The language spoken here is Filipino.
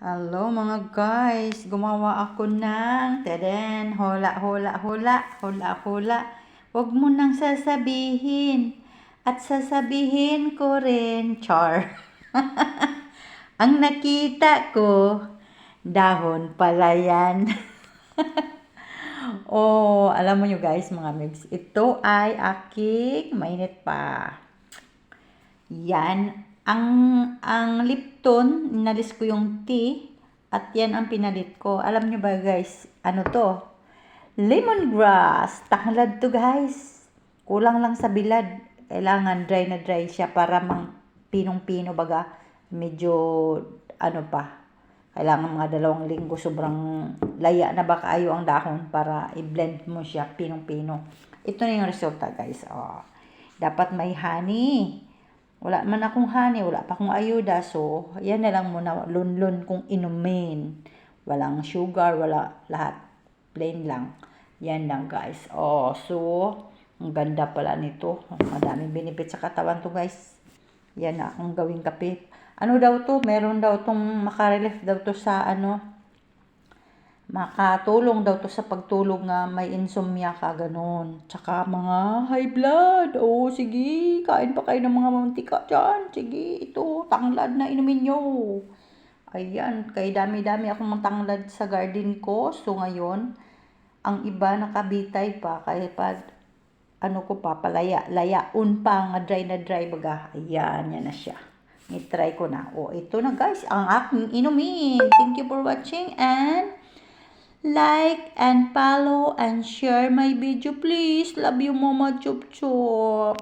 Hello mga guys, gumawa ako ng hula hula hula hula hula. Huwag mo nang sasabihin at sasabihin ko rin, char. Ang nakita ko, dahon pala yan. Oh, alam mo nyo guys mga mix, ito ay aking mainit pa. Yan, ang Lipton, inalis ko yung tea, at yan ang pinalit ko. Alam nyo ba guys, ano to? Lemongrass. Tanglad to guys. Kulang lang sa bilad. Kailangan dry na dry siya para mang pinong-pino baga. Medyo, ano pa, kailangan mga 2 linggo, sobrang laya na baka ayo ang dahon para i-blend mo siya, pinong-pino. Ito na yung resulta guys. Oh. Dapat may honey. Wala man akong honey, wala pa akong ayuda. So, yan na lang muna, lunlun kung inumin. Walang sugar, wala lahat. Plain lang. Yan lang guys. Oh, so, ang ganda pala nito. Madaming benefit sa katawan to guys. Yan na akong gawing kape. Ano daw to? Meron daw tong makarelief daw to sa makatulong daw to sa pagtulog nga may insomnia ka, ganun. Tsaka mga high blood. Oh, sige, kain pa kayo ng mga mantika dyan. Sige, ito, tanglad na inumin nyo. Ayan, kay dami-dami akong tanglad sa garden ko. So, ngayon, ang iba nakabitay pa. Kaya pa, layaon pa, nga dry na dry baga. Ayan, yan na siya. I-try ko na. Oh, ito na guys, ang aking inumin. Thank you for watching and like and follow and share my video please. Love you mama, chup chup.